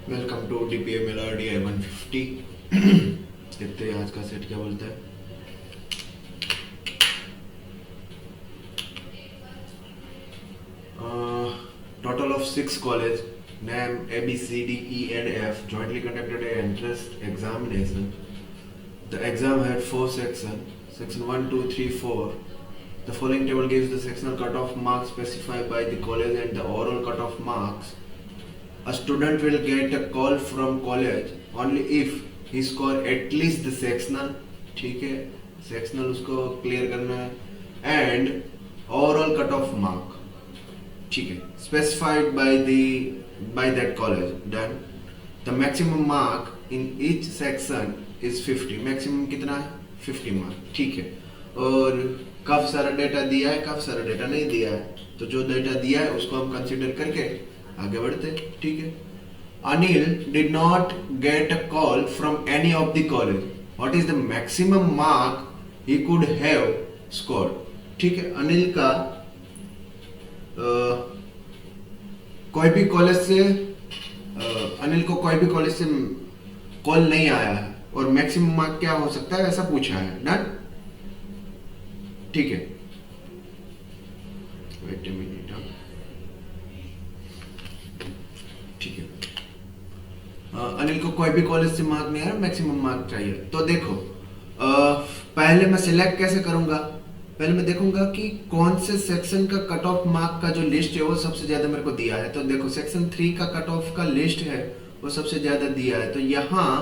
Welcome to DPMLR DI 150। देखते हैं आज का सेट क्या बोलता है। Total of 6 colleges, name A, B, C, D, E and F jointly conducted an entrance examination. The exam had 4 sections, section 1, 2, 3, 4. The following table gives the sectional cutoff marks specified by the college and the overall cutoff marks. A student will get a call from college only if he score at least the sectional, ठीक है, sectional उसको clear करना है, and overall cutoff mark, ठीक है, specified by that college. Done. The maximum mark in each section is 50. maximum कितना है? 50 mark, ठीक है। और काफी सारा डेटा दिया है, काफी सारा डेटा नहीं दिया है, तो जो डेटा दिया है उसको हम कंसीडर करके आगे बढ़ते, ठीक है। Anil did not get a call from any of the college. What is the maximum mark he could have scored, ठीक है। अनिल का कोई भी कॉलेज से अनिल को कोई भी कॉलेज से कॉल नहीं आया है और मैक्सिमम मार्क क्या हो सकता है ऐसा पूछा है। डन, ठीक है। वेट अ मिनट, ठीक है। अनिल को कोई भी कॉलेज से मार्क नहीं आया, मैक्सिमम मार्क चाहिए। तो देखो पहले मैं सिलेक्ट कैसे करूंगा, पहले मैं देखूंगा कि कौन से सेक्शन का कट ऑफ मार्क का जो लिस्ट है वो सबसे ज्यादा मेरे को दिया है। तो देखो सेक्शन 3 का कट ऑफ का लिस्ट है वो सबसे ज्यादा दिया है, तो यहाँ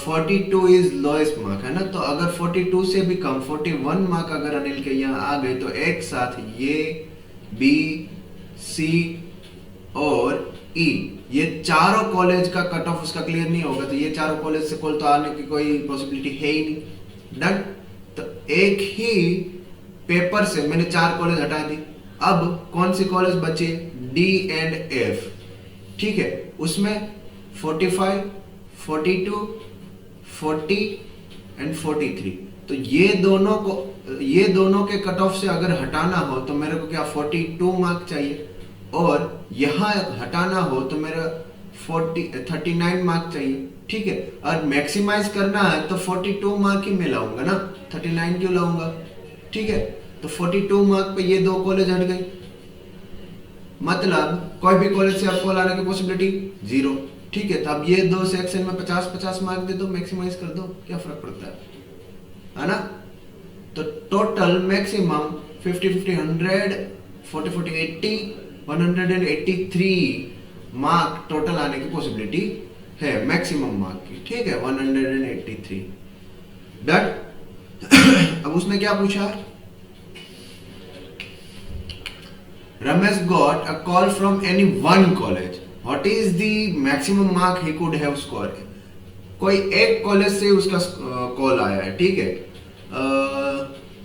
42 इज लोएस्ट मार्क है ना। तो अगर 42 से भी कम 41 मार्क अगर अनिल के यहाँ आ गए तो एक साथ ये बी, सी और ई, ये चारों कॉलेज का कट ऑफ उसका क्लियर नहीं होगा, तो ये चारों कॉलेज से कॉल तो आने की कोई पॉसिबिलिटी है ही नहीं। डन। तो एक ही पेपर से मैंने 4 कॉलेज हटा दी। अब कौन सी कॉलेज बचे? डी एंड एफ, ठीक है। उसमें 45, 42, 40 एंड 43, तो ये दोनों के कट ऑफ से अगर हटाना हो तो मेरे को क्या 42 मार्क चाहिए, और यहां हटाना हो तो मेरा 39 मार्क चाहिए, ठीक है। और मैक्सिमाइज करना है तो 42 मार्क ही मैं लाऊंगा ना, 39 क्यों लाऊंगा, ठीक है। तो 42 मार्क पे ये 2 कॉलेज हट गई, मतलब कोई भी कॉलेज से आपको लाने की पॉसिबिलिटी 0, ठीक है। तो अब ये 2 सेक्शन में 50-50 मार्क दे दो, मैक्सिमाइज कर दो, क्या फर्क पड़ता है ना। तो टोटल मैक्सिमम 50-50 100, 40-40 80, 183 मार्क टोटल आने की पॉसिबिलिटी है मैक्सिमम मार्क की, ठीक है, 183। डन। अब उसने क्या पूछा? Ramesh got a call from any one college, what is the maximum mark he could have scored. कोई एक कॉलेज से उसका कॉल आया है, ठीक है।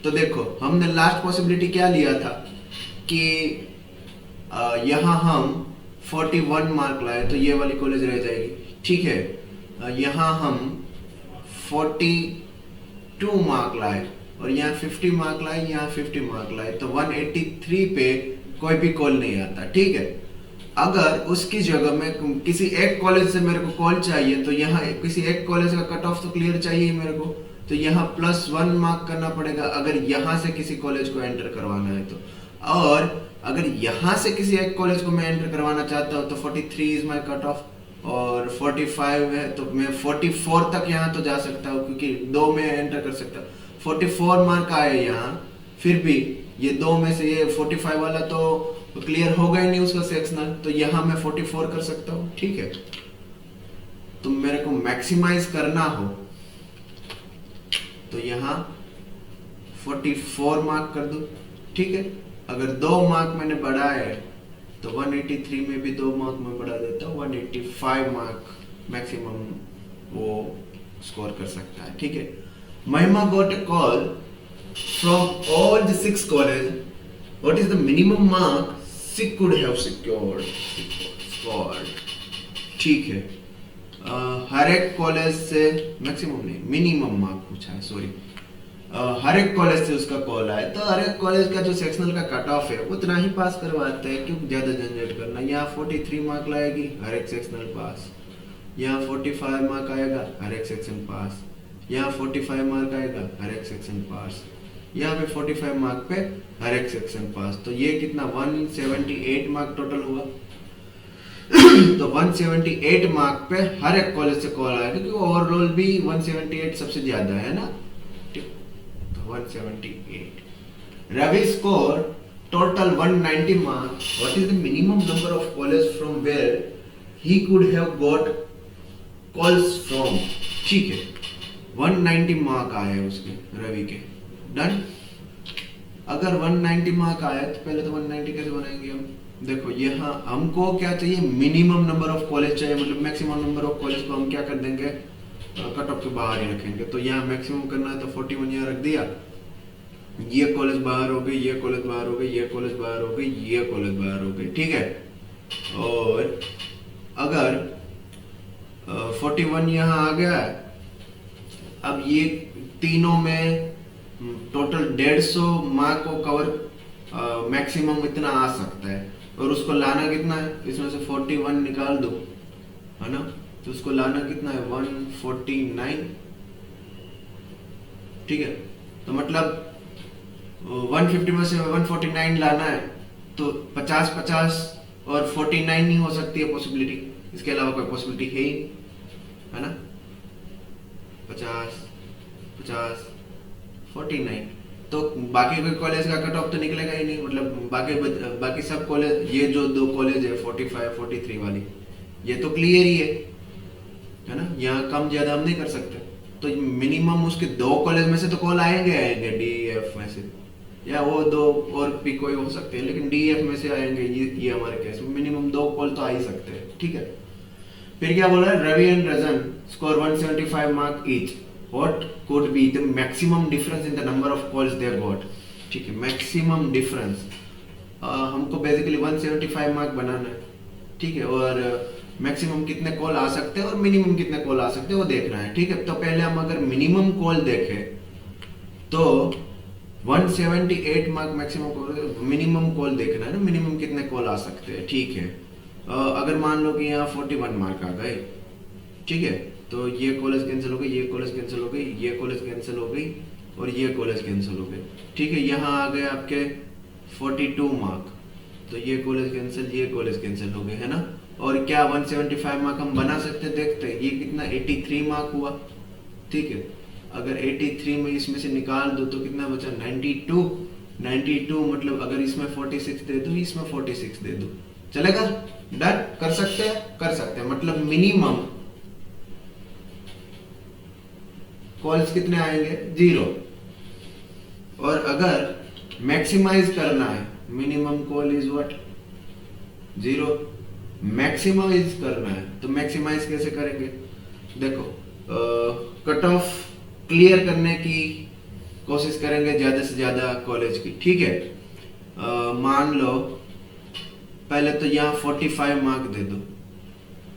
तो देखो हमने लास्ट पॉसिबिलिटी क्या लिया था कि यहाँ हम 41 मार्क लाए तो ये वाली कॉलेज रह जाएगी, ठीक है। यहाँ हम 42 मार्क लाए और यहाँ 50 मार्क लाए, यहाँ 50 मार्क लाए, तो 183 पे कोई भी कॉल नहीं आता, ठीक है। अगर उसकी जगह में किसी एक कॉलेज से मेरे को कॉल चाहिए तो यहाँ किसी एक कॉलेज का कट ऑफ तो क्लियर चाहिए मेरे को, तो यहाँ +1 मार्क करना पड़ेगा अगर यहाँ से किसी कॉलेज को एंटर करवाना है तो। और अगर यहाँ से किसी एक कॉलेज को मैं एंटर करवाना चाहता हूँ तो 43 इज माई कट ऑफ, और 45 है तो मैं 44 तक यहाँ तो जा सकता हूँ क्योंकि 2 में एंटर कर सकता हूँ। 44 मार्क आए यहाँ, फिर भी ये 2 में से ये 45 वाला तो क्लियर होगा ही नहीं उसका सेक्शनल, तो यहाँ मैं 44 कर सकता हूँ, ठीक है। तो मेरे को मैक्सिमाइज करना हो तो यहाँ 44 मार्क कर दो, ठीक है। अगर 2 मार्क मैंने बढ़ाए तो 183 में भी 2 मार्क मैं बढ़ा देता हूँ, 185 मार्क मैक्सिमम वो स्कोर कर सकता है, ठीक है। महिमा got a call from all the 6 college, what is the minimum mark she could have secured, ठीक है। हर एक कॉलेज से मैक्सिमम नहीं मिनिमम मार्क पूछा है, सॉरी। हर एक कॉलेज से उसका कॉल आए तो हर एक कॉलेज का जो सेक्शनल का कट ऑफ है उतना ही पास करवाते हैं, क्यों ज़्यादा झंझट करना। यहाँ 43 मार्क लाएगी हर एक सेक्शनल पास, यहाँ 45 मार्क आएगा हर एक सेक्शन पास, यहाँ 45 मार्क आएगा हर एक सेक्शन पास, यहाँ पे 45 मार्क पे हर एक सेक्शन पास। तो ये कितना 178 मार्क टोटल हुआ। तो 178 मार्क पे हर एक कॉलेज से कॉल आएगा, क्योंकि ओवरऑल भी 178 सबसे ज्यादा है ना। 178. Ravi scored total 190 marks. What is the minimum number of colleges from where he could have got calls from? ठीक है, 190 मार्क आए उसके रवि के। डन। अगर 190 मार्क आया तो पहले तो 190 कैसे बनाएंगे हम? देखो यहाँ हमको क्या चाहिए, मिनिमम नंबर ऑफ कॉलेज चाहिए, मतलब मैक्सिमम नंबर ऑफ कॉलेज को हम क्या कर देंगे, कट ऑफ के बाहर ही रखेंगे। तो यहाँ मैक्सिमम करना है तो 41 यहाँ रख दिया, ये कॉलेज बाहर हो गई, ये कॉलेज बाहर हो गई, ये कॉलेज बाहर हो गई, ये कॉलेज बाहर हो गई, ठीक है। और अगर 41 यहाँ आ गया, अब ये तीनों में टोटल 150 मार्क को कवर मैक्सिमम इतना आ सकता है, और उसको लाना कितना है, इसमें से 41 निकाल दो, है ना। तो उसको लाना कितना है 149, ठीक है। तो मतलब 150 में से 149 लाना है, तो 50-50 और 49 नहीं हो सकती है पॉसिबिलिटी, इसके अलावा कोई पॉसिबिलिटी है ही, है ना। 50-50 49, तो बाकी कोई कॉलेज का कट ऑफ तो निकलेगा ही नहीं, मतलब बाकी सब कॉलेज, ये जो दो कॉलेज है 45 43 वाली, ये तो क्लियर ही है ना। यहाँ कम ज्यादा हम नहीं कर सकते, तो मिनिमम उसके दो कॉलेज में से तो कॉल आएंगे DEF में से, या वो दो और भी कोई हो सकते हैं, लेकिन DEF में से आएंगे, ये हमारे केस में मिनिमम दो कॉल तो आ ही सकते हैं, ठीक है। फिर क्या बोला, Ravi and Rajan score 175 mark each, what could be the maximum difference in the number of calls they got, ठीक है। मैक्सिमम डिफरेंस हमको बेसिकली 175 मार्क बनाना है, ठीक है, और मैक्सिमम कितने कॉल आ सकते हैं और मिनिमम कितने कॉल आ सकते हैं वो देखना है, ठीक है। तो पहले हम अगर मिनिमम कॉल देखें तो 178 mark maximum call, minimum call देखना है ना, मिनिमम कितने कॉल आ सकते हैं, ठीक है। अगर मान लो कि यहाँ 41 मार्क आ गए, ठीक है, तो ये कॉलेज कैंसिल हो गई, ये कॉलेज कैंसिल हो गई, ये कॉलेज कैंसिल हो गई, और ये कॉलेज कैंसिल हो गई, ठीक है। यहाँ आ गए आपके 42 मार्क, तो ये कॉलेज कैंसिल, ये कॉलेज कैंसिल हो गए, है ना। और क्या 175 मार्क हम बना सकते, देखते हैं, ये कितना 83 मार्क हुआ, ठीक है। अगर 83 में इसमें से निकाल दो तो कितना बचा 92 मतलब अगर इसमें 46 दे दो, इसमें 46 दे दो, चलेगा। डन, कर सकते हैं, मतलब मिनिमम कॉल्स कितने आएंगे 0, और अगर मैक्सिमाइज करना है, minimum call is what 0, maximize करना है तो मैक्सिमाइज कैसे करेंगे, देखो कट ऑफ क्लियर करने की कोशिश करेंगे ज्यादा से ज्यादा कॉलेज की, ठीक है। मान लो पहले तो यहाँ 45 मार्क दे दो,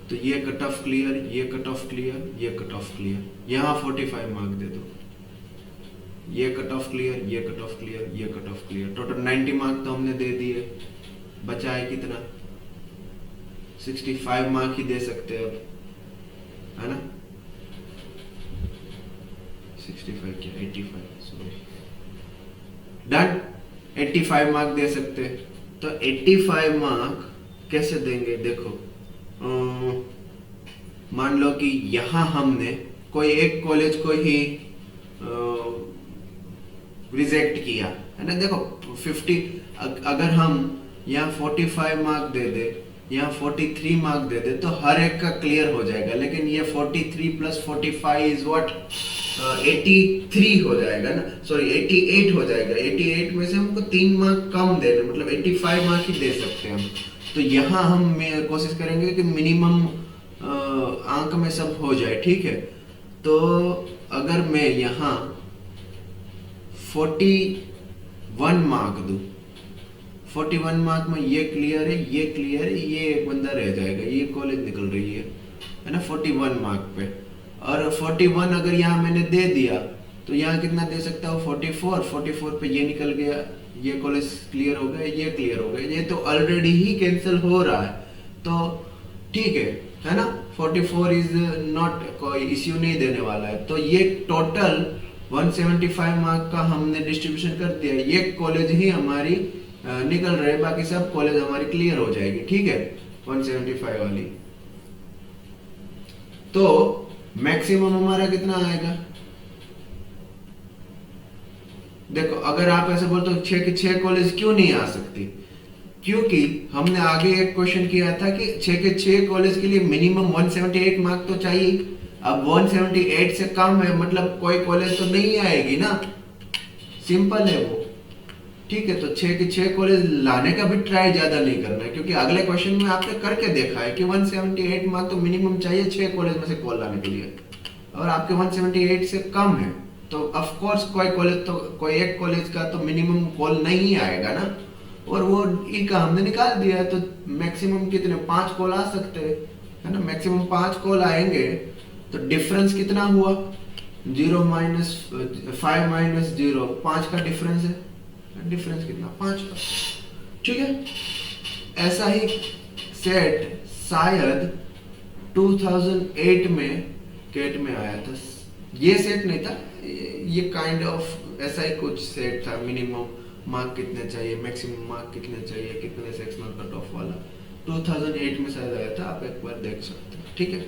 तो ये कट ऑफ क्लियर, ये कट ऑफ क्लियर, ये कट ऑफ क्लियर, यहाँ 45 मार्क दे दो, ये कट ऑफ क्लियर, ये कट ऑफ क्लियर, ये cut off clear, total 90 mark तो हमने दे दिए, बचा है कितना 65 मार्क ही दे सकते हैं अब, है ना। 65 क्या 85, सॉरी, डन। 85 मार्क दे सकते हैं, तो 85 मार्क कैसे देंगे, देखो मान लो कि यहां हमने कोई एक कॉलेज को ही रिजेक्ट किया, है ना। देखो 50, अगर हम यहाँ 45 मार्क दे दे, यहाँ 43 मार्क दे दे, तो हर एक का क्लियर हो जाएगा, लेकिन ये 43 प्लस 45 इज व्हाट 83 हो जाएगा ना, सॉरी 88 हो जाएगा। 88 में से हमको 3 मार्क कम देने, मतलब 85 मार्क ही दे सकते हैं हम। तो यहाँ हम कोशिश करेंगे कि मिनिमम अंक में सब हो जाए, ठीक है। तो अगर मैं यहाँ 41 मार्क दूं, 41 मार्क में ये क्लियर है, ये क्लियर है, ये एक बंदा रह जाएगा, ये कॉलेज निकल रही है ना 41 मार्क पे। और 41 अगर यहाँ मैंने दे दिया तो यहाँ कितना दे सकता हूँ 44, 44 पे ये निकल गया, ये कॉलेज क्लियर हो गया, ये क्लियर हो गया, ये तो ऑलरेडी ही कैंसिल हो रहा है, तो ठीक है ना। 44 इज नॉट, कोई इश्यू नहीं देने वाला है। तो ये टोटल 175 मार्क का हमने डिस्ट्रीब्यूशन कर दिया, ये कॉलेज ही हमारी निकल रहे, बाकी सब कॉलेज हमारी क्लियर हो जाएगी, ठीक है 175 वाली। तो मैक्सिमम हमारा कितना आएगा, देखो अगर आप ऐसे बोलते हो 6 के 6 कॉलेज क्यों नहीं आ सकती, क्योंकि हमने आगे एक क्वेश्चन किया था कि 6 के 6 कॉलेज के लिए मिनिमम 178 मार्क तो चाहिए। अब 178 से कम है मतलब कोई कॉलेज तो नहीं आएगी ना, सिंपल है वो, ठीक है। तो 6 के 6 कॉलेज लाने का भी ट्राई ज्यादा नहीं करना है, क्योंकि अगले क्वेश्चन में आपने करके देखा है कि 178 मार्क तो मिनिमम चाहिए 6 कॉलेज में से कॉल लाने के लिए, और आपके 178 से कम है तो ऑफ कोर्स कोई कॉलेज तो, कोई एक कॉलेज का तो मिनिमम कॉल नहीं आएगा ना, और वो ई का हमने निकाल दिया है। तो मैक्सिमम कितने 5 कॉल आ सकते हैं, है ना, मैक्सिमम 5 कॉल आएंगे। तो डिफरेंस कितना हुआ, 0 माइनस 5 माइनस 0, 5 का डिफरेंस है, डिफरेंस कितना 5 का, ठीक है। ऐसा ही सेट शायद 2008 में केट में आया था, ये सेट नहीं था, ये काइंड ऑफ ऐसा ही कुछ सेट था, मिनिमम मार्क कितने चाहिए, मैक्सिमम मार्क कितने चाहिए, कितने सेक्शनल कट ऑफ वाला 2008 में शायद आया था, आप एक बार देख सकते हैं, ठीक है।